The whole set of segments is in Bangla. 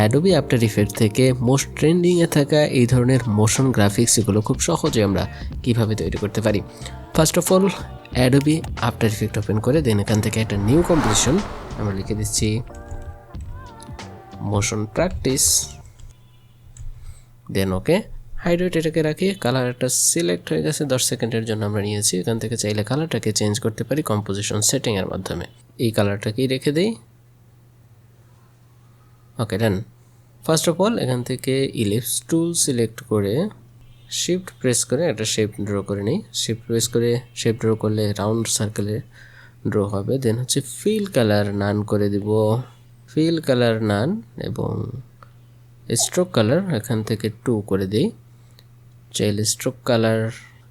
অ্যাডোবি আফটার ইফেক্ট থেকে মোস্ট ট্রেন্ডিংয়ে থাকা এই ধরনের মোশন গ্রাফিক্স এগুলো খুব সহজে আমরা কিভাবে তৈরি করতে পারি। First of all Adobe after effect open করে দেন এখান থেকে একটা নিউ কম্পোজিশন আমরা লিখে দিচ্ছি মোশন প্র্যাকটিস, দেন ওকে। হাইড্রেট এটাকে রাখি, কালার একটা সিলেক্ট হয়ে গেছে, 10 সেকেন্ডের জন্য আমরা নিয়েছি। এখান থেকে চাইলে কালারটাকে চেঞ্জ করতে পারি কম্পোজিশন সেটিংয়ের মাধ্যমে। এই কালারটাকেই রেখে দিই, ওকে ডান। ফার্স্ট অফ অল এখান থেকে ইলিপস টুল সিলেক্ট করে শিফট প্রেস করে একটা শেপ ড্র করে নিই। শিফট প্রেস করে শেপ ড্র করলে রাউন্ড সার্কেলে ড্র হবে। দেন হচ্ছে ফিল কালার নান করে দিব, ফিল কালার নান, এবং স্ট্রোক কালার এখান থেকে 2 করে দিই। চাইলে স্ট্রোক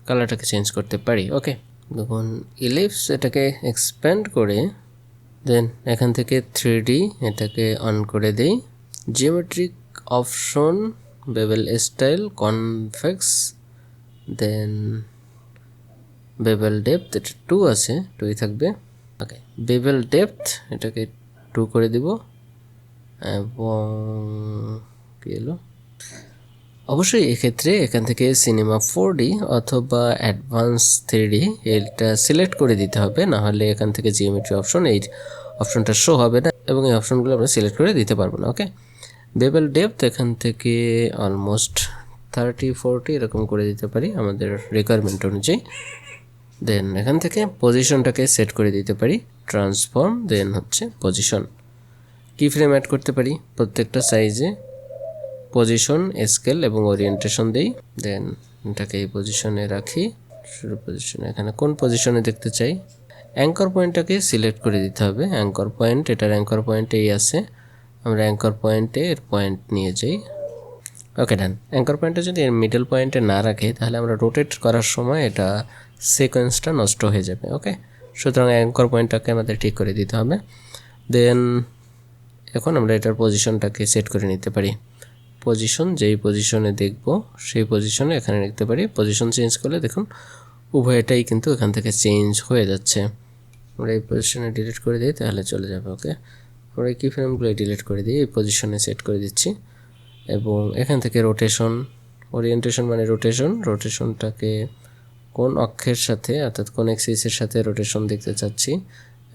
কালারটাকে চেঞ্জ করতে পারি। ওকে, দেখুন ইলিপস এটাকে এক্সপ্যান্ড করে দেন এখান থেকে 3D এটাকে অন করে দিই। Geometric option, bevel style, convex, then bevel depth এটা 2 আছে, 2ই থাকবে। ওকে, বেভেল ডেপথ এটাকে 2 করে দিব, এবং কি এলো, অবশ্যই এক্ষেত্রে এখান থেকে সিনেমা 4D অথবা অ্যাডভান্স 3D এটা সিলেক্ট করে দিতে হবে, না হলে এখান থেকে জিওমেট্রি অপশন এই অপশনটা শো হবে না এবং এই অপশনগুলো আমরা সিলেক্ট করে দিতে পারবো না। ওকে, বেভেল ডেপথ এখান থেকে অলমোস্ট 30-40 এরকম করে দিতে পারি আমাদের রিকোয়ারমেন্ট অনুযায়ী। দেন এখান থেকে পজিশনটাকে সেট করে দিতে পারি, ট্রান্সফর্ম, দেন হচ্ছে পজিশন। কি ফ্রেম অ্যাড করতে পারি প্রত্যেকটা সাইজে, পজিশন, স্কেল এবং ওরিয়েন্টেশন দেই। দেন এটাকে এই পজিশনে রাখি, শুরু পজিশনে। এখানে কোন পজিশনে দেখতে চাই, অ্যাঙ্কর পয়েন্টটাকে সিলেক্ট করে দিতে হবে। অ্যাঙ্কর পয়েন্ট, এটার অ্যাঙ্কর পয়েন্ট এই আছে, আমরা অ্যাঙ্কর পয়েন্টে এর পয়েন্ট নিয়ে যাই। ওকে ডান। অ্যাঙ্কর পয়েন্টটা যদি এর মিডল পয়েন্টে না রাখে তাহলে আমরা রোটেট করার সময় এটা সিকোয়েন্সটা নষ্ট হয়ে যাবে। ওকে, সুতরাং অ্যাঙ্কর পয়েন্টটাকে আমাদের ঠিক করে দিতে হবে। দেন এখন আমরা এটার পজিশনটাকে সেট করে নিতে পারি। পজিশন, যেই পজিশনে দেখব সেই পজিশনে এখানে লিখতে পারি। পজিশন চেঞ্জ করলে দেখুন উভয়টাই কিন্তু এখান থেকে চেঞ্জ হয়ে যাচ্ছে। আমরা এই পজিশনে ডিলিট করে দিই তাহলে চলে যাবে। ওকে, আমরা এই কি ফ্রেমগুলো ডিলিট করে দিই, এই পজিশনে সেট করে দিচ্ছি। এবং এখান থেকে রোটেশন, ওরিয়েন্টেশন মানে রোটেশনটাকে কোন অক্ষের সাথে অর্থাৎ কোন এক্সিসের সাথে রোটেশন দেখতে চাচ্ছি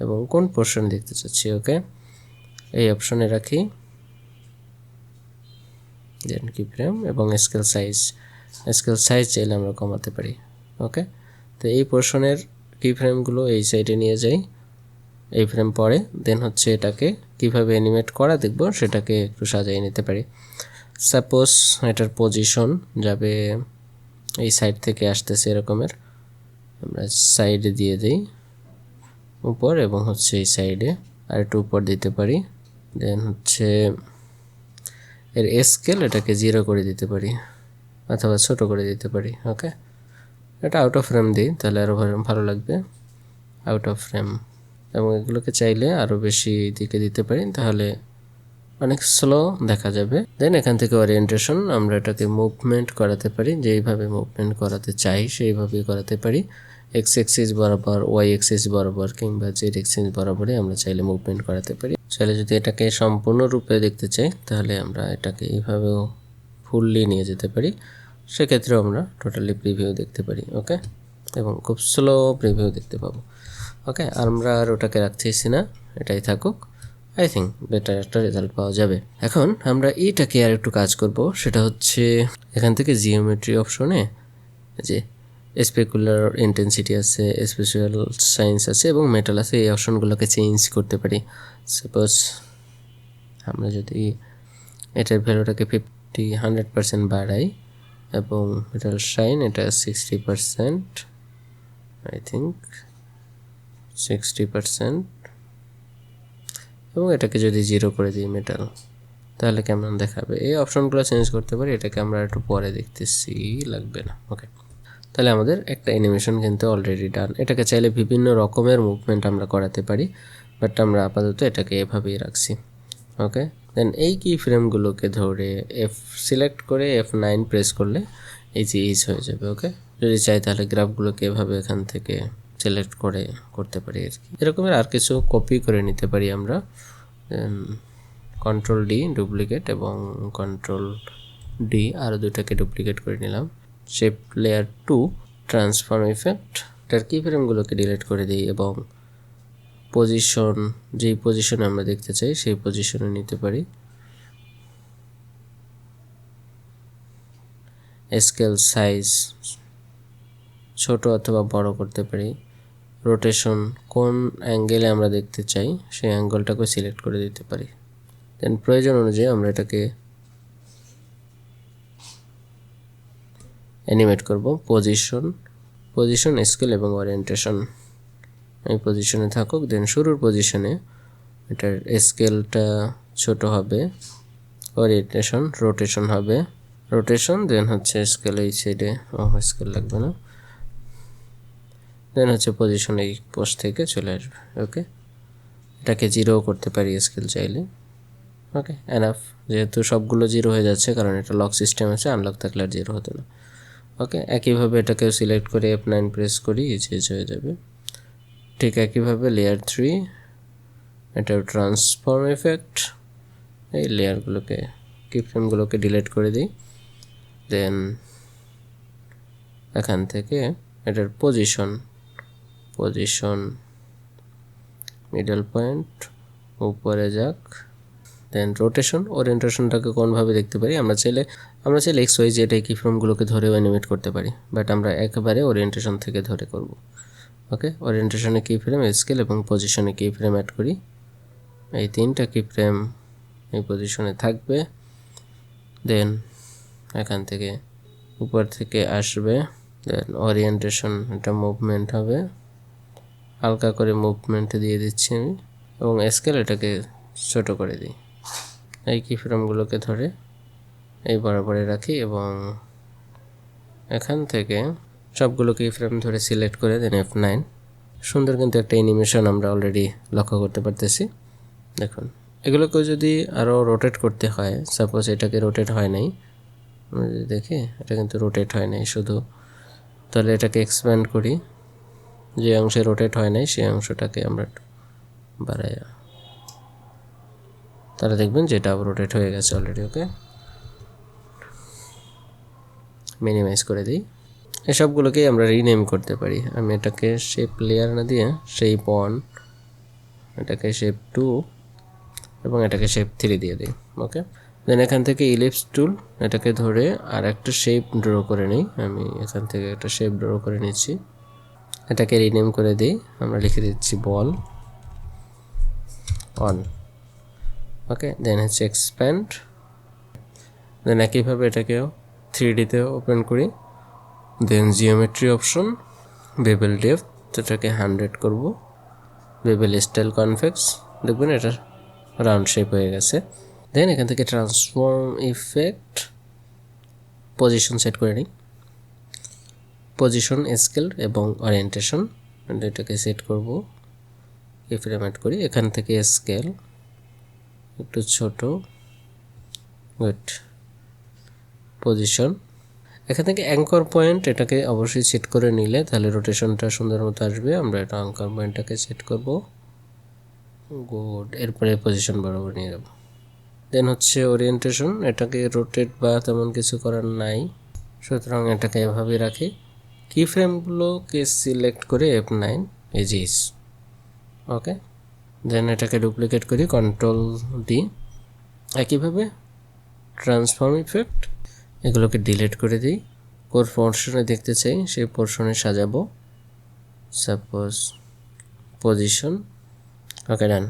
এবং কোন পোর্শন দেখতে চাচ্ছি। ওকে, এই অপশনে রাখি। দেন কি ফ্রেম এবং স্কেল সাইজ চাইলে আমরা কমাতে পারি। ওকে, তো এই পোর্শনের কি ফ্রেমগুলো এই সাইডে নিয়ে যাই, এই ফ্রেম পরে। দেন হচ্ছে এটাকে কিভাবে অ্যানিমেট করা দেখব সেটাকে একটু সাজিয়ে নিতে পারি। সাপোজ এটার পজিশন যাবে এই সাইড থেকে আসতেছে এরকমের, আমরা সাইডে দিয়ে দিই উপর, এবং হচ্ছে এই সাইডে আর একটু উপর দিতে পারি। দেন হচ্ছে এর স্কেল এটাকে 0 করে দিতে পারি অথবা ছোট করে দিতে পারি। ওকে, এটা আউট অফ ফ্রেম দিই তাহলে আরও ভালো লাগবে, আউট অফ ফ্রেম। এবং এগুলোকে চাইলে আরও বেশি দিকে দিতে পারি, তাহলে অনেক স্লো দেখা যাবে। দেন এখান থেকে ওরিয়েন্টেশন, আমরা এটাকে মুভমেন্ট করাতে পারি, যেইভাবে মুভমেন্ট করাতে চাই সেইভাবেই করাতে পারি। এক্স এক্সিস বরাবর, ওয়াই এক্সিস বরাবর, কিংবা জেড এক্সিস বরাবরই আমরা চাইলে মুভমেন্ট করাতে পারি। চাইলে যদি এটাকে সম্পূর্ণরূপে দেখতে চাই তাহলে আমরা এটাকে এইভাবেও ফুললি নিয়ে যেতে পারি, সেক্ষেত্রেও আমরা টোটালি প্রিভিউ দেখতে পারি। ওকে, এবং খুব স্লো প্রিভিউ দেখতে পাবো। ওকে, আমরা আর ওটাকে রাখতেছি না, এটাই থাকুক। আই থিঙ্ক বেটার একটা রেজাল্ট পাওয়া যাবে। এখন আমরা এইটাকে আর একটু কাজ করব, সেটা হচ্ছে এখান থেকে জিওমেট্রি অপশনে যে স্পেকুলার ইন্টেন্সিটি আছে, স্পেশাল সাইন্স আছে এবং মেটাল আছে, এই অপশনগুলোকে চেঞ্জ করতে পারি। সাপোজ আমরা যদি এটার ভ্যালুটাকে 100% বাড়াই এবং মেটাল শাইন এটা 60%, আই থিঙ্ক 60%, এবং এটাকে যদি 0 করে দিই মেটাল, তাহলে কেমন দেখাবে। এই অপশনগুলো চেঞ্জ করতে পারি, এটাকে আমরা একটু পরে দেখতেছি, লাগবে না। ওকে, তাহলে আমাদের একটা অ্যানিমেশন কিন্তু অলরেডি ডান। এটাকে চাইলে বিভিন্ন রকমের মুভমেন্ট আমরা করাতে পারি, বাট আমরা আপাতত এটাকে এভাবেই রাখছি। ওকে, দেন এই কি ফ্রেমগুলোকে ধরে সিলেক্ট করে F9 প্রেস করলে এই যে ইজ হয়ে যাবে। ওকে, যদি চাই তাহলে গ্রাফগুলোকে এভাবে এখান থেকে সিলেক্ট করে করতে পারি আর কি। এরকমের আর কিছু কপি করে নিতে পারি আমরা, কন্ট্রোল ডি ডুপ্লিকেট এবং কন্ট্রোল ডি আরও দুটাকে ডুপ্লিকেট করে নিলাম। শেপ লেয়ার 2 ট্রান্সফর্ম ইফেক্ট, এটার কি ফ্রেমগুলোকে ডিলিট করে দিই এবং পজিশন, যেই পজিশনে আমরা দেখতে চাই সেই পজিশনে নিতে পারি। স্কেল সাইজ ছোট অথবা বড় করতে পারি। রোটেশন কোন অ্যাঙ্গেলে আমরা দেখতে চাই সেই অ্যাঙ্গেলটাকে সিলেক্ট করে দিতে পারি। দেন প্রয়োজন অনুযায়ী আমরা এটাকে অ্যানিমেট করব। পজিশন স্কেল এবং ওরিয়েন্টেশন এই পজিশনে থাকুক। দেন শুরুর পজিশনে এটার স্কেলটা ছোট হবে, রোটেশন হবে, দেন হচ্ছে স্কেল এই সাইডে, স্কেল লাগবে না, দেন হচ্ছে পজিশন এই পোস্ট থেকে চলে আসবে। ওকে, এটাকে 0 করতে পারি স্কেল চাইলে। ওকে, এনাফ, যেহেতু সবগুলো 0 হয়ে যাচ্ছে কারণ এটা লক সিস্টেম আছে, আনলক থাকলে আর 0 হতো না। ওকে, একইভাবে এটাকে সিলেক্ট করে F9 প্রেস করি, চেঞ্জ হয়ে যাবে। ঠিক একইভাবে লেয়ার 3, এটা ট্রান্সফর্ম ইফেক্ট, এই লেয়ারগুলোকে কিফ্রেমগুলোকে ডিলিট করে দিই। দেন এখান থেকে এটার পজিশন মিডল পয়েন্ট উপরে যাক। দেন ওরিয়েন্টেশনটাকে কোনভাবে দেখতে পারি, আমরা চাইলে XYZ এই কিফ্রেমগুলোকে ধরেও অ্যানিমেট করতে পারি, বাট আমরা একেবারে ওরিয়েন্টেশন থেকে ধরে করব। ওকে, ওরিয়েন্টেশনে কিফ্রেম, স্কেল এবং পজিশনে কিফ্রেম অ্যাড করি। এই 3টা কিফ্রেম এই পজিশনে থাকবে। দেন এখান থেকে উপর থেকে আসবে। দেন ওরিয়েন্টেশন, এটা মুভমেন্ট হবে, হালকা করে মুভমেন্ট দিয়ে দিচ্ছি আমি, এবং স্কেল এটাকে ছোট করে দিই। এই কিফ্রেমগুলোকে ধরে এই বরাবরে রাখি এবং এখান থেকে সবগুলো কিফ্রেম ধরে সিলেক্ট করে দেন F9। সুন্দর কিন্তু একটা অ্যানিমেশন আমরা অলরেডি লক্ষ্য করতে পারতেছি। দেখুন, এগুলোকেও যদি আরও রোটেট করতে হয়, সাপোজ এটাকে রোটেট হয় নাই, আমরা যদি দেখি এটা কিন্তু রোটেট হয় নাই শুধু, তাহলে এটাকে এক্সপ্যান্ড করি, যে অংশে রোটেট হয় নাই সেই অংশটাকে আমরা বাড়াই, তাহলে দেখবেন যে এটা রোটেট হয়ে গেছে অলরেডি। ওকে, মিনিমাইজ করে দিই। এসবগুলোকেই আমরা রিনেম করতে পারি। আমি এটাকে শেপ লেয়ার না দিয়ে শেপ 1, এটাকে শেপ 2 এবং এটাকে শেপ 3 দিয়ে দিই। ওকে, দেন এখান থেকে ইলিপস টুল, এটাকে ধরে আর একটা শেপ ড্র করে নিই। আমি এখান থেকে একটা শেপ ড্র করে নিচ্ছি, এটাকে রিনেম করে দিই, আমরা লিখে দিচ্ছি বল 1। ওকে, দেন হচ্ছে এক্সপ্যান্ড, দেন একইভাবে এটাকেও 3Dতে ওপেন করি। দেন জিওমেট্রি অপশন, বেবেল ডেপথ, এটাকে 100 করব, বেবেল স্টাইল কনভেক্স, দেখবেন এটা রাউন্ড শেপ হয়ে গেছে। দেন এখান থেকে ট্রান্সফর্ম ইফেক্ট, পজিশন সেট করে নিই, পজিশন স্কেল এবং ওরিয়েন্টেশন এটাকে সেট করব, কিফ্রেম অ্যাড করি। এখান থেকে স্কেল একটু ছোট, গুড, পজিশন, এখান থেকে অ্যাঙ্কর পয়েন্ট এটাকে অবশ্যই সেট করে নিলে তাহলে রোটেশনটা সুন্দর মতো আসবে। আমরা এটা অ্যাঙ্কর পয়েন্টটাকে সেট করব, গুড, এরপরে পজিশন বরাবর নিয়ে যাব। দেন হচ্ছে ওরিয়েন্টেশন, এটাকে রোটেট বা তেমন কিছু করার নাই, সুতরাং এটাকে এভাবে রাখি। কিফ্রেমগুলোকে সিলেক্ট করে F9 এজিস। ওকে, দেন এটাকে ডুপ্লিকেট করি, কন্ট্রোল ডি। একইভাবে ট্রান্সফর্ম ইফেক্ট, এগুলোকে ডিলিট করে দিই। কোন পোর্শনে দেখতে চাই সেই পোর্শনে সাজাবো, সাপোজ পজিশন। ওকে, ডান,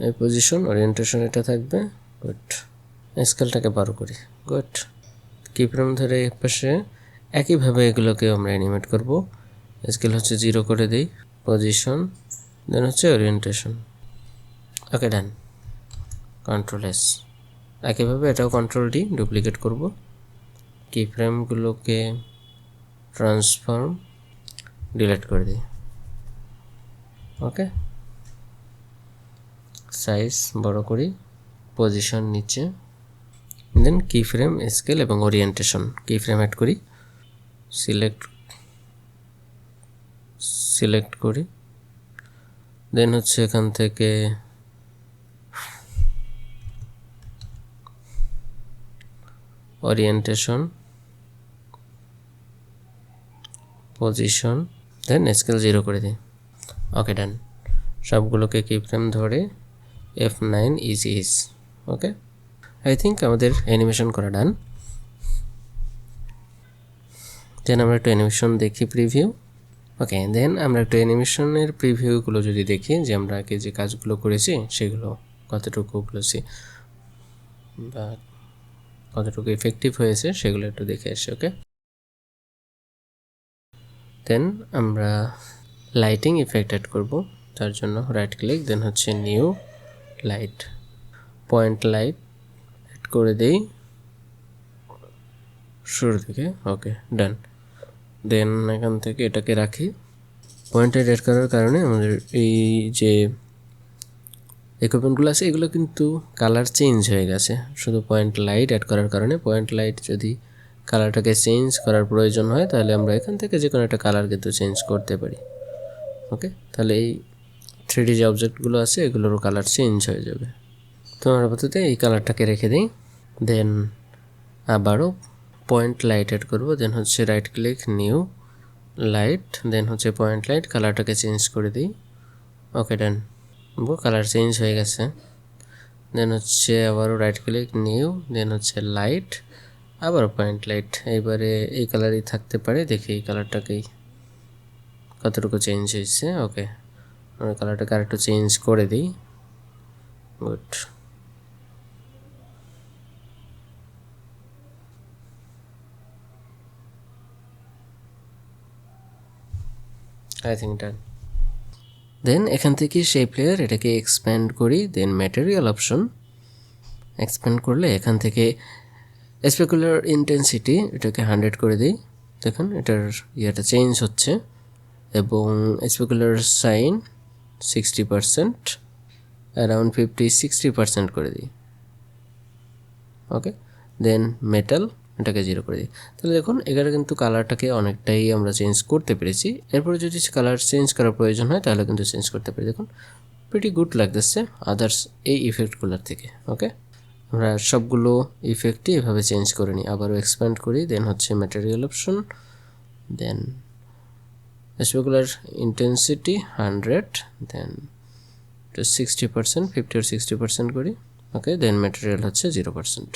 এই পজিশন, ওরিয়েন্টেশন এটা থাকবে, গুড, স্কেলটাকে 12 করি, গুড। কিফ্রেম ধরে এই পাশে একইভাবে এগুলোকে আমরা অ্যানিমেট করব। স্কেল হচ্ছে 0 করে দিই, পজিশন, দেন হচ্ছে ওরিয়েন্টেশন। ওকে, ডান, কন্ট্রোল এস। একইভাবে এটাও কন্ট্রোল ডি ডুপ্লিকেট করব, কিফ্রেমগুলোকে ট্রান্সফর্ম ডিলিট করে দিই। ওকে, সাইজ বড় করি, পজিশন নিচে, দেন কিফ্রেম স্কেল এবং ওরিয়েন্টেশন, কিফ্রেম অ্যাড করি, সিলেক্ট করি। দেন হচ্ছে এখান থেকে ওরিয়েন্টেশন, পজিশন, দেন স্কেল 0 করে দিই। ওকে ডান। সবগুলোকে কি ফ্রেম ধরে F9 easy is. Okay, I think আমাদের অ্যানিমেশন করা ডান। দেন আমরা একটু অ্যানিমেশন দেখি, প্রিভিউ। ওকে, দেন আমরা একটু অ্যানিমেশনের প্রিভিউগুলো যদি দেখি যে আমরা আগে যে কাজগুলো করেছি সেগুলো কতটুকু করেছি বা কতটুকু ইফেক্টিভ হয়েছে সেগুলো একটু দেখে আসি। ওকে, দেন আমরা লাইটিং ইফেক্ট অ্যাড করব। তার জন্য রাইট ক্লিক, দেন হচ্ছে new light, point light add করে দেই শুরু থেকে। ওকে ডান। দেন এখান থেকে এটাকে রাখি। পয়েন্ট লাইট অ্যাড করার কারণে আমাদের এই যে ইকুইপমেন্টগুলো আছে এগুলো কিন্তু কালার চেঞ্জ হয়ে গেছে শুধু পয়েন্ট লাইট অ্যাড করার কারণে। পয়েন্ট লাইট যদি কালারটাকে চেঞ্জ করার প্রয়োজন হয় তাহলে আমরা এখান থেকে যে কোনো একটা কালার কিন্তু চেঞ্জ করতে পারি। ওকে, তাহলে এই 3D যে অবজেক্টগুলো আছে এগুলোরও কালার চেঞ্জ হয়ে যাবে। তো আমরা আপাতত এই কালারটাকে রেখে দিই। দেন আবারও পয়েন্ট লাইট অ্যাড করবো। দেন হচ্ছে রাইট ক্লিক, নিউ লাইট, দেন হচ্ছে পয়েন্ট লাইট, কালারটাকে চেঞ্জ করে দিই। ওকে ডান, কালার চেঞ্জ হয়ে গেছে। দেন হচ্ছে আবারও রাইট ক্লিক, নিউ, দেন হচ্ছে লাইট, আবার পয়েন্ট লাইট। এইবারে এই কালারই থাকতে পারে, দেখি এই কালারটাকেই কতটুকু চেঞ্জ হয়েছে। ওকে, আমরা কালারটাকে আরেকটু চেঞ্জ করে দিই। গুড, আই থিঙ্ক ডান। দেন এখান থেকে শেপ লেয়ার এটাকে এক্সপ্যান্ড করি। দেন ম্যাটেরিয়াল অপশন, এক্সপ্যান্ড করলে এখান থেকে স্পেকুলার ইন্টেন্সিটি এটাকে 100 করে দিই। দেখুন এটার ইয়েটা চেঞ্জ হচ্ছে। এবং স্পেকুলার সাইন 60%, অ্যারাউন্ড 50-60% করে দিই। ওকে, দেন মেটাল এটাকে 0 করে দিই। তাহলে দেখুন এখানে কিন্তু কালারটাকে অনেকটাই আমরা চেঞ্জ করতে পেরেছি। এরপরে যদি কালার চেঞ্জ করার প্রয়োজন হয় তাহলে কিন্তু চেঞ্জ করতে পারি। দেখুন প্রিটি গুড লাগতেছে আদার্স এই ইফেক্টগুলোর থেকে। ওকে, আমরা সবগুলো ইফেক্টই এভাবে চেঞ্জ করে নিই। আবারও এক্সপ্যান্ড করি। দেন হচ্ছে material option, then specular intensity 100, then 60%, 50 or 60% করি। ওকে, দেন ম্যাটেরিয়াল হচ্ছে 0%।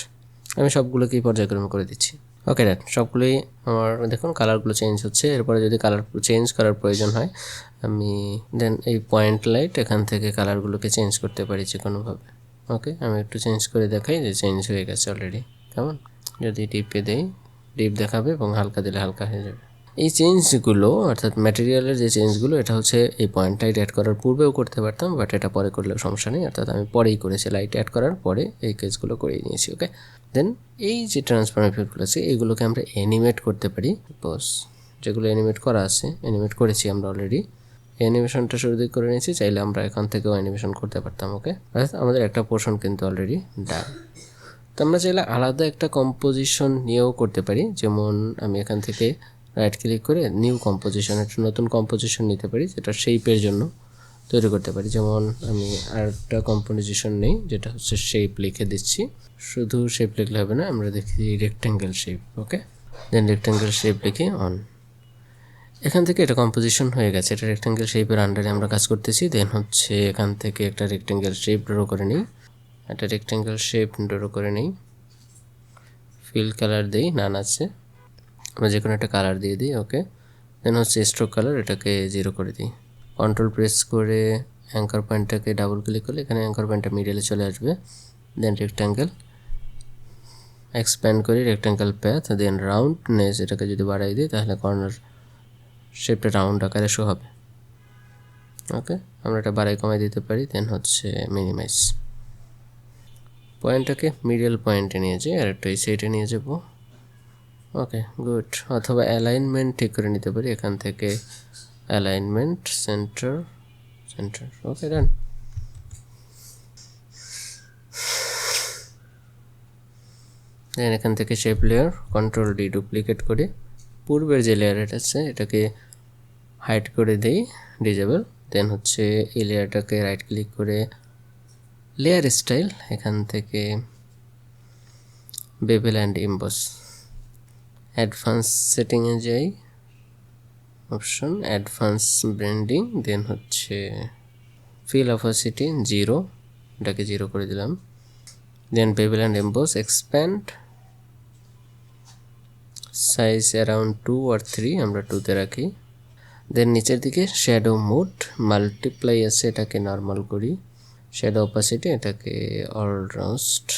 আমি সবগুলোকেই পর্যায়ক্রমে করে দিচ্ছি। ওকে ডান, সবগুলোই আমার দেখুন কালারগুলো চেঞ্জ হচ্ছে। এরপরে যদি কালার চেঞ্জ করার প্রয়োজন হয় আমি দেন এই পয়েন্ট লাইট এখান থেকে কালারগুলোকে চেঞ্জ করতে পারি যে কোনোভাবে। ওকে, আমি একটু চেঞ্জ করে দেখাই যে চেঞ্জ হয়ে গেছে অলরেডি। কেমন, যদি ডিপে দেই ডিপ দেখাবে এবং হালকা দিলে হালকা হয়ে যাবে। এই চেঞ্জগুলো অর্থাৎ ম্যাটেরিয়ালের যে চেঞ্জগুলো এটা হচ্ছে এই পয়েন্ট লাইট অ্যাড করার পূর্বেও করতে পারতাম, বাট এটা পরে করলেও সমস্যা নেই। অর্থাৎ আমি পরেই করেছি, লাইট অ্যাড করার পরে এই কেসগুলো করেই নিয়েছি। ওকে, দেন এই যে ট্রান্সফর্ম ইফেক্টগুলো আছে এগুলোকে আমরা অ্যানিমেট করতে পারি। বস যেগুলো অ্যানিমেট করা আছে অ্যানিমেট করেছি আমরা অলরেডি। অ্যানিমেশনটা শুরু দিকে করে নিয়েছি, চাইলে আমরা এখান থেকেও অ্যানিমেশন করতে পারতাম। ওকে, আমাদের একটা পোর্শন কিন্তু অলরেডি ডান। তো আমরা চাইলে আলাদা একটা কম্পোজিশন নিয়েও করতে পারি। যেমন আমি এখান থেকে রাইট ক্লিক করে নিউ কম্পোজিশন, একটা নতুন কম্পোজিশন নিতে পারি যেটা শেপের জন্য তৈরি করতে পারি। যেমন আমি আরেকটা কম্পোজিশন নেই যেটা হচ্ছে শেপ লিখে দিচ্ছি। শুধু শেপ লিখলে হবে না, আমরা দেখি রেক্ট্যাঙ্গেল শেপ। ওকে, দেন রেক্ট্যাঙ্গেল শেপ লিখে অন। এখান থেকে এটা কম্পোজিশন হয়ে গেছে। এটা রেক্ট্যাঙ্গেল শেপের আন্ডারে আমরা কাজ করতেছি। দেন হচ্ছে এখান থেকে একটা রেক্ট্যাঙ্গেল শেপ ড্র করে নিই। একটা রেক্ট্যাঙ্গেল শেপ ড্র করে নিই। ফিল কালার দিই, নান আছে, আমরা যে কোনো একটা কালার দিয়ে দিই। ওকে, দেন হচ্ছে স্ট্রোক কালার এটাকে 0 করে দিই। কন্ট্রোল প্রেস করে অ্যাঙ্কার পয়েন্টটাকে ডাবল ক্লিক করলে এখানে অ্যাঙ্কার পয়েন্টটা মিডলে চলে আসবে। দেন রেক্ট্যাঙ্গেল এক্সপ্যান্ড করি, রেক্ট্যাঙ্গেল প্যাথ, দেন রাউন্ডনেস এটাকে যদি বাড়াই দিই তাহলে কর্নার শেপটা রাউন্ড আকারে শো হবে। ওকে, আমরা এটা বাড়াই কমাই দিতে পারি। দেন হচ্ছে মিনিমাইজ, পয়েন্টটাকে মিডল পয়েন্টে নিয়ে যাই আর একটু এই সাইডে নিয়ে যাব। ওকে গুড, অথবা অ্যালাইনমেন্ট ঠিক করে নিতে পারি এখান থেকে, অ্যালাইনমেন্ট সেন্টার সেন্টার। ওকে ডান। দেন এখান থেকে shape layer control D duplicate করে পূর্বের যে লেয়ার এটা আছে এটাকে হাইড করে দেই, ডিজেবল। দেন হচ্ছে এই লেয়ারটাকে রাইট ক্লিক করে লেয়ার স্টাইল এখান থেকে বেভেল অ্যান্ড এমবস। অ্যাডভান্স সেটিংয়ে যাই, অপশন অ্যাডভান্স ব্র্যান্ডিং, দেন হচ্ছে ফিল অপাসিটি 0, এটাকে 0 করে দিলাম। Then bevel and emboss expand, size around 2 or 3, আমরা 2তে রাখি। দেন নিচের দিকে শ্যাডো মোড মাল্টিপ্লাই আছে, এটাকে নর্মাল করি। শ্যাডো অপাসিটি এটাকে অলমোস্ট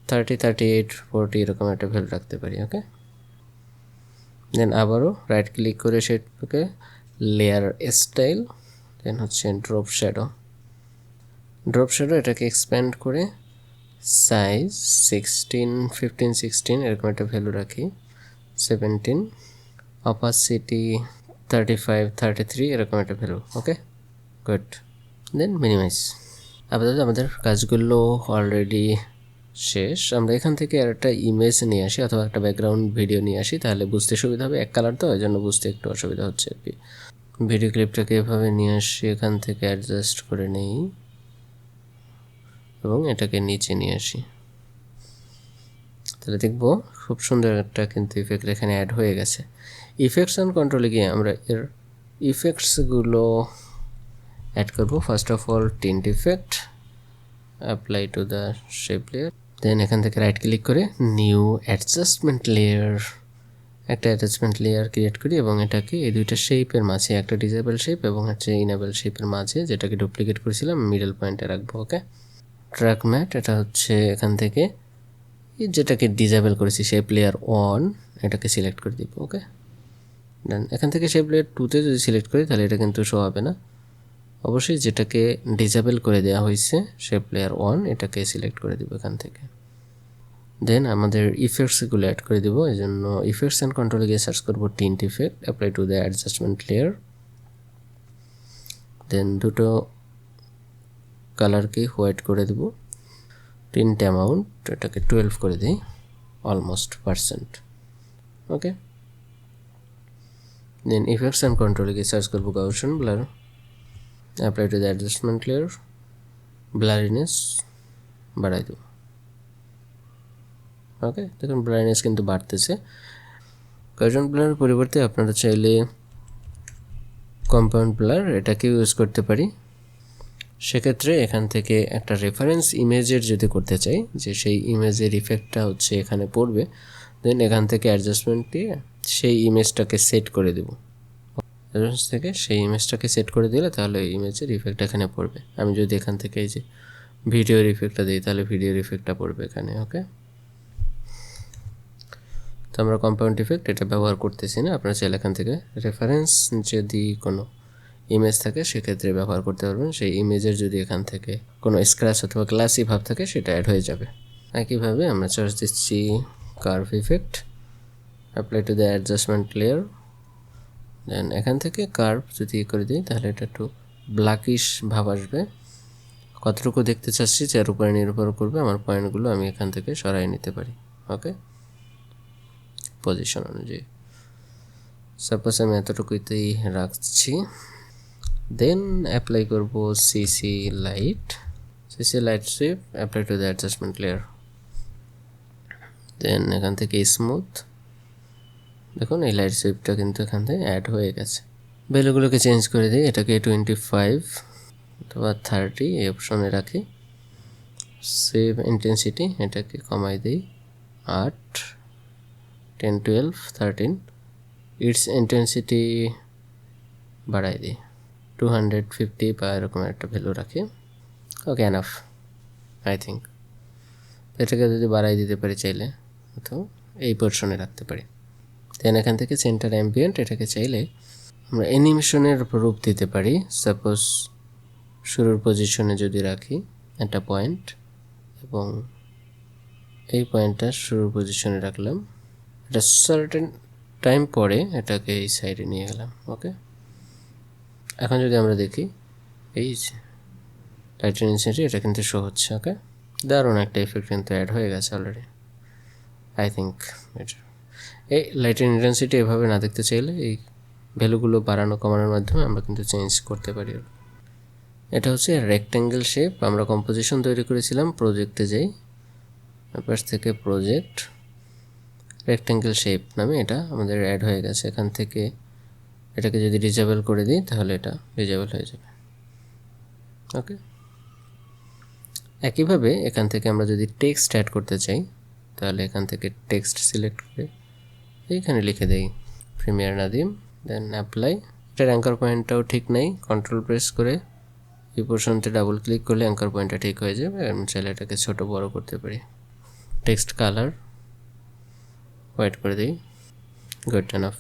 30, 38, 40 এরকম একটা ভ্যালু রাখতে পারি। ওকে, দেন আবারও রাইট ক্লিক করে সেটাকে লেয়ার স্টাইল, দেন হচ্ছে ড্রপ শ্যাডো। ড্রপ শ্যাডো এটাকে এক্সপ্যান্ড করে সাইজ 16, 15, 16 এরকম একটা ভ্যালু রাখি, 17, অপাসিটি 35, 33 এরকম একটা ভ্যালু। ওকে, গুড। দেন মিনিমাইজ। আপাতত আমাদের কাজগুলো অলরেডি শেষ। আমরা এখান থেকে আর একটা ইমেজ নিয়ে আসি অথবা একটা ব্যাকগ্রাউন্ড ভিডিও নিয়ে আসি, তাহলে বুঝতে সুবিধা হবে। এক কালার তো, ওই জন্য বুঝতে একটু অসুবিধা হচ্ছে আর কি। ভিডিও ক্লিপটাকে এভাবে নিয়ে আসি, এখান থেকে অ্যাডজাস্ট করে নেই এবং এটাকে নিচে নিয়ে আসি, তাহলে দেখবো খুব সুন্দর একটা কিন্তু ইফেক্ট এখানে অ্যাড হয়ে গেছে। ইফেক্টস অ্যান্ড কন্ট্রোলে গিয়ে আমরা এর ইফেক্টসগুলো অ্যাড করব। First of all tint effect, apply to the shape layer. Then এখান থেকে রাইট ক্লিক করে নিউ অ্যাডজাস্টমেন্ট লেয়ার, একটা অ্যাডজাস্টমেন্ট লেয়ার ক্রিয়েট করি এবং এটাকে এই দুইটা শেপের মাঝে, একটা ডিজেবল শেপ এবং হচ্ছে ইনেবল শেপের মাঝে, যেটাকে ডুপ্লিকেট করেছিলাম, মিডল পয়েন্টে রাখবো। ওকে, ট্র্যাক ম্যাট এটা হচ্ছে এখান থেকে যেটাকে ডিজেবল করেছি শেপ লেয়ার 1, এটাকে সিলেক্ট করে দিব। ওকে, দেন এখান থেকে শেপ লেয়ার 2তে যদি সিলেক্ট করি তাহলে এটা কিন্তু শো হবে না। অবশ্যই যেটাকে ডিজেবল করে দেওয়া হয়েছে শেপ লেয়ার 1, এটাকে সিলেক্ট করে দিব এখান থেকে। দেন আমাদের ইফেক্টসগুলো অ্যাড করে দিব। এই জন্য ইফেক্টস অ্যান্ড কন্ট্রোলে গিয়ে সার্চ করবো tint effect, apply to the adjustment layer. Then দুটো কালারকে হোয়াইট করে দেব। টিন্ট অ্যামাউন্ট এটাকে 12 করে দিই, almost %। Okay, then effects and কন্ট্রোলে গিয়ে সার্চ করবো gaussian blur, apply to the adjustment layer, blurriness বাড়াই দেবো। ওকে, দেখুন ব্লারিনেস কিন্তু বাড়তেছে। গাউসিয়ান ব্লারের পরিবর্তে আপনারা চাইলে কম্পাউন্ড ব্লার এটাকে ইউজ করতে পারি। সেক্ষেত্রে এখান থেকে একটা রেফারেন্স ইমেজের যদি করতে চাই যে সেই ইমেজের ইফেক্টটা হচ্ছে এখানে পড়বে, দেন এখান থেকে অ্যাডজাস্টমেন্ট দিয়ে সেই ইমেজটাকে সেট করে দেব। রেফারেন্স থেকে সেই ইমেজটাকে সেট করে দিলে তাহলে ওই ইমেজের ইফেক্ট এখানে পড়বে। আমি যদি এখান থেকে এই যে ভিডিওর ইফেক্টটা দিই তাহলে ভিডিওর ইফেক্টটা পড়বে এখানে। ওকে, তো আমরা কম্পাউন্ড ইফেক্ট এটা ব্যবহার করতেছি না। আপনারা চাইলে এখান থেকে রেফারেন্স যদি কোনো ইমেজ থাকে সেক্ষেত্রে ব্যবহার করতে পারবেন। সেই ইমেজের যদি এখান থেকে কোনো স্ক্র্যাচ অথবা ক্লাসি ভাব থাকে সেটা অ্যাড হয়ে যাবে। একইভাবে আমরা চার্জ দিচ্ছি curve effect, apply to the adjustment layer. Then এখান থেকে কার্ভ যদি করে দিই তাহলে এটা একটু ব্ল্যাকিশ ভাব আসবে। কতটুকু দেখতে চাচ্ছি যার উপরে নির্ভর করবে। আমার পয়েন্টগুলো আমি এখান থেকে সরাই নিতে পারি। ওকে, পজিশন অনুযায়ী সাপোজ আমি এতটুকুতেই রাখছি। দেন অ্যাপ্লাই করব CC light sweep, apply to the adjustment layer. Then এখান থেকে স্মুথ, দেখুন এই লাইট সুইপটা কিন্তু এখান থেকে অ্যাড হয়ে গেছে। ভ্যালুগুলোকে চেঞ্জ করে দিই, এটাকে 25 অথবা 30 এই অপশনে রাখি। সেভ ইন্টেন্সিটি এটাকে কমাই দিই 8, 10, 12, 13। ইটস ইন্টেন্সিটি বাড়াই দিই 250 বা এরকম একটা ভ্যালু রাখি। ওকে, এনাফ আই থিঙ্ক। এটাকে যদি বাড়াই দিতে পারি চাইলে, তো এই পোর্শনে রাখতে পারি। দেন এখান থেকে সেন্টার অ্যাম্বিয়েন্ট এটাকে চাইলে আমরা অ্যানিমেশনের রূপ দিতে পারি। সাপোজ শুরুর পজিশনে যদি রাখি একটা পয়েন্ট এবং এই পয়েন্টটা শুরুর পজিশনে রাখলাম, এটা সার্টেন টাইম পরে এটাকে এই সাইডে নিয়ে গেলাম। ওকে, এখন যদি আমরা দেখি এই লাইট ইন্টেন্সিটি এটা কিন্তু শো হচ্ছে। ওকে, দারুণ একটা ইফেক্ট কিন্তু অ্যাড হয়ে গেছে অলরেডি আই থিঙ্ক। এই লাইটের ইন্টেন্সিটি এভাবে না দেখতে চাইলে এই ভ্যালুগুলো বাড়ানো কমানোর মাধ্যমে আমরা কিন্তু চেঞ্জ করতে পারি। এটা হচ্ছে রেক্ট্যাঙ্গেল শেপ। আমরা কম্পোজিশন তৈরি করেছিলাম, প্রজেক্টে যাই, পাশ থেকে প্রজেক্ট রেক্ট্যাঙ্গেল শেপ নামে এটা আমাদের অ্যাড হয়ে গেছে। এখান থেকে এটাকে যদি ডিজেবল করে দিই তাহলে এটা ডিজেবল হয়ে যাবে। ওকে, একইভাবে এখান থেকে আমরা যদি টেক্সট অ্যাড করতে চাই তাহলে এখান থেকে টেক্সট সিলেক্ট করে এইখানে লিখে দেই প্রিমিয়ার নাদিম, দেন অ্যাপ্লাই। এটার অ্যাঙ্কার পয়েন্টটাও ঠিক নেই, কন্ট্রোল প্রেস করে এই পোর্শনতে ডাবল ক্লিক করলে অ্যাঙ্কার পয়েন্টটা ঠিক হয়ে যাবে। আমি চাইলে এটাকে ছোটো বড় করতে পারি। টেক্সট কালার হোয়াইট করে দিই, গুড এনাফ।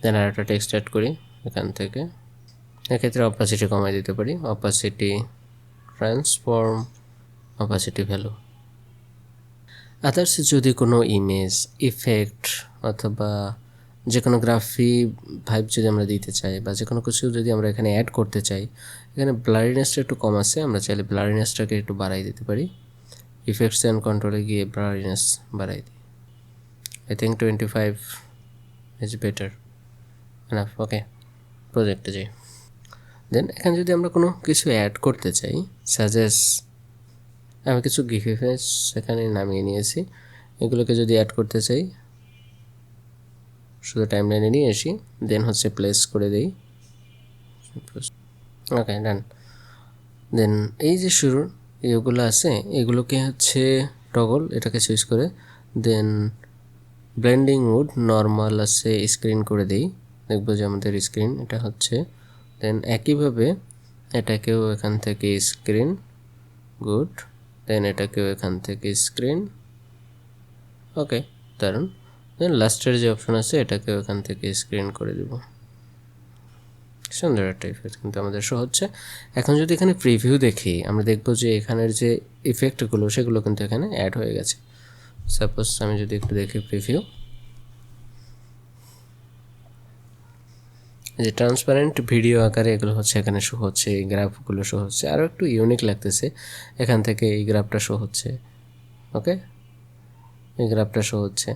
দেন আর একটা টেক্সট অ্যাড করি এখান থেকে। এক্ষেত্রে অপাসিটি কমাই দিতে পারি, opacity transform, opacity value. Others যদি কোনো ইমেজ, ইফেক্ট অথবা যে কোনো গ্রাফি ভাইব যদি আমরা দিতে চাই বা যে কোনো কিছু যদি আমরা এখানে অ্যাড করতে চাই, এখানে ব্লারিনেসটা একটু কম আছে, আমরা চাইলে ব্লারিনেসটাকে একটু বাড়াই দিতে পারি। ইফেক্টস অ্যান্ড কন্ট্রোলে গিয়ে ব্লারিনেস বাড়াই দিই। I think 25 is better enough. Okay, প্রজেক্টে যাই। দেন এখানে যদি আমরা কোনো কিছু অ্যাড করতে চাই, সাজেস্ট, আমি কিছু গিফ ইমেজ এখানে নামিয়ে নিয়েছি, এগুলোকে যদি অ্যাড করতে চাই শুধু টাইমলাইনে নিয়ে আসি, দেন হচ্ছে প্লেস করে দিই। ওকে, ডান। দেন এই যে শুরুর এগুলো আছে এগুলোকে হচ্ছে টগল, এটাকে চুজ করে দেন ব্লেন্ডিং মুড নর্মাল আছে স্ক্রিন করে দিই, দেখবো যে আমাদের স্ক্রিন এটা হচ্ছে। দেন একইভাবে এটাকেও এখান থেকে স্ক্রিন, গুড। দেন এটাকেও এখান থেকে স্ক্রিন, ওকে, দারুন। দেন লাস্টের যে অপশন আছে এটাকেও এখান থেকে স্ক্রিন করে দেব। সুন্দর একটা ইফেক্ট কিন্তু আমাদের শো হচ্ছে। এখন যদি এখানে প্রিভিউ দেখি আমরা দেখব যে এখানের যে ইফেক্টগুলো সেগুলো কিন্তু এখানে অ্যাড হয়ে গেছে। সাপোজ আমি যদি একটু দেখি প্রিভিউ, যে ট্রান্সপারেন্ট ভিডিও আকারে এগুলো হচ্ছে এখানে শো হচ্ছে, এই গ্রাফগুলো শো হচ্ছে, আরও একটু ইউনিক লাগতেছে। এখান থেকে এই গ্রাফটা শো হচ্ছে, ওকে, এই গ্রাফটা শো হচ্ছে।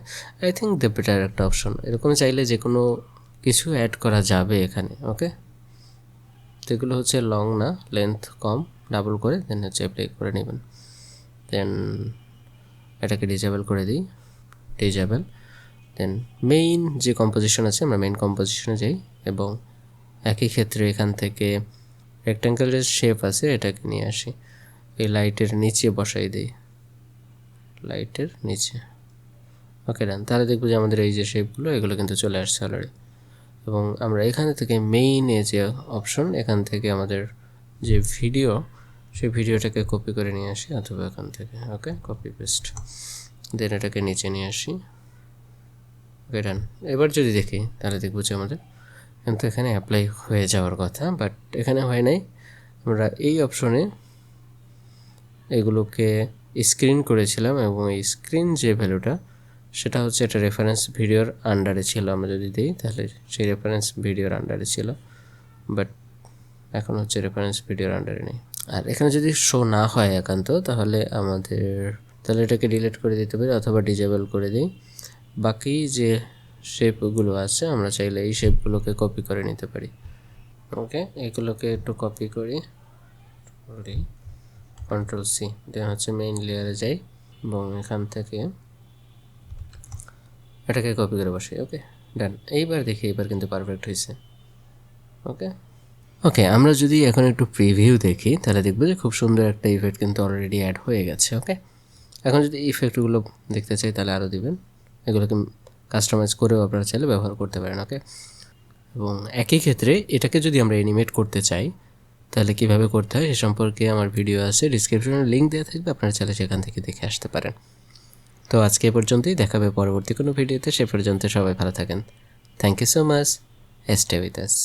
আই থিঙ্ক দ্য বেটার একটা অপশন। এরকম চাইলে যে কোনো কিছু অ্যাড করা যাবে এখানে, ওকে। তো এগুলো হচ্ছে লং না, লেন্থ কম, ডাবল করে দেন হচ্ছে অ্যাপ্লাই করে নেবেন। দেন এটাকে ডিজেবল করে দিই, ডিজেবল। দেন মেইন যে কম্পোজিশন আছে আমরা মেইন কম্পোজিশনে যাই এবং একই ক্ষেত্রে এখান থেকে রেক্ট্যাঙ্গেলের শেপ আছে এটাকে নিয়ে আসি, এই লাইটের নিচে বসাই দিই, লাইটের নিচে। ওকে, ডান। তাহলে দেখবো যে আমাদের এই যে শেপগুলো এগুলো কিন্তু চলে আসছে অলরেডি। এবং আমরা এখানে থেকে মেইনে যে অপশন এখান থেকে আমাদের যে ভিডিও সেই ভিডিওটাকে কপি করে নিয়ে আসি অথবা এখান থেকে, ওকে, কপি পেস্ট। দেন এটাকে নিচে নিয়ে আসি, ওকে, ডান। এবার যদি দেখি তাহলে দেখবো যে আমাদের কিন্তু এখানে অ্যাপ্লাই হয়ে যাওয়ার কথা, বাট এখানে হয় নাই। আমরা এই অপশনে এগুলোকে স্ক্রিন করেছিলাম এবং এই স্ক্রিন যে ভ্যালুটা সেটা হচ্ছে একটা রেফারেন্স ভিডিওর আন্ডারে ছিল। আমরা যদি দিই তাহলে সেই রেফারেন্স ভিডিওর আন্ডারে ছিল, বাট এখন হচ্ছে রেফারেন্স ভিডিওর আন্ডারে নেই। আর এখানে যদি শো না হয় একান্ত তাহলে এটাকে ডিলিট করে দিতে পারি অথবা ডিজেবল করে দিই। বাকি যে শেপগুলো আছে আমরা চাইলে এই শেপগুলোকে কপি করে নিতে পারি, ওকে। এগুলোকে একটু কপি করি, কন্ট্রোল সি, দেন হচ্ছে মেইন লেয়ারে যাই এবং এখান থেকে এটাকে কপি করে বসাই, ওকে, ডান। এইবার দেখি, এবার কিন্তু পারফেক্ট হয়েছে, ওকে। ওকে, আমরা যদি এখন একটু প্রিভিউ দেখি তাহলে দেখবো যে খুব সুন্দর একটা ইফেক্ট কিন্তু অলরেডি অ্যাড হয়ে গেছে, ওকে। এখন যদি ইফেক্টগুলো দেখতে চাই তাহলে আরও দিবেন, এগুলোকে কাস্টমাইজ করেও আপনারা চাইলে ব্যবহার করতে পারেন, ওকে। এবং একই ক্ষেত্রে এটাকে যদি আমরা অ্যানিমেট করতে চাই তাহলে কীভাবে করতে হয় সে সম্পর্কে আমার ভিডিও আছে, ডিসক্রিপশনে লিঙ্ক দেওয়া থাকবে, আপনারা চাইলে সেখান থেকে দেখে আসতে পারেন। তো আজকে এ পর্যন্তই, দেখাবে পরবর্তী কোনো ভিডিওতে। সে পর্যন্ত সবাই ভালো থাকেন। Thank you so much, stay with us.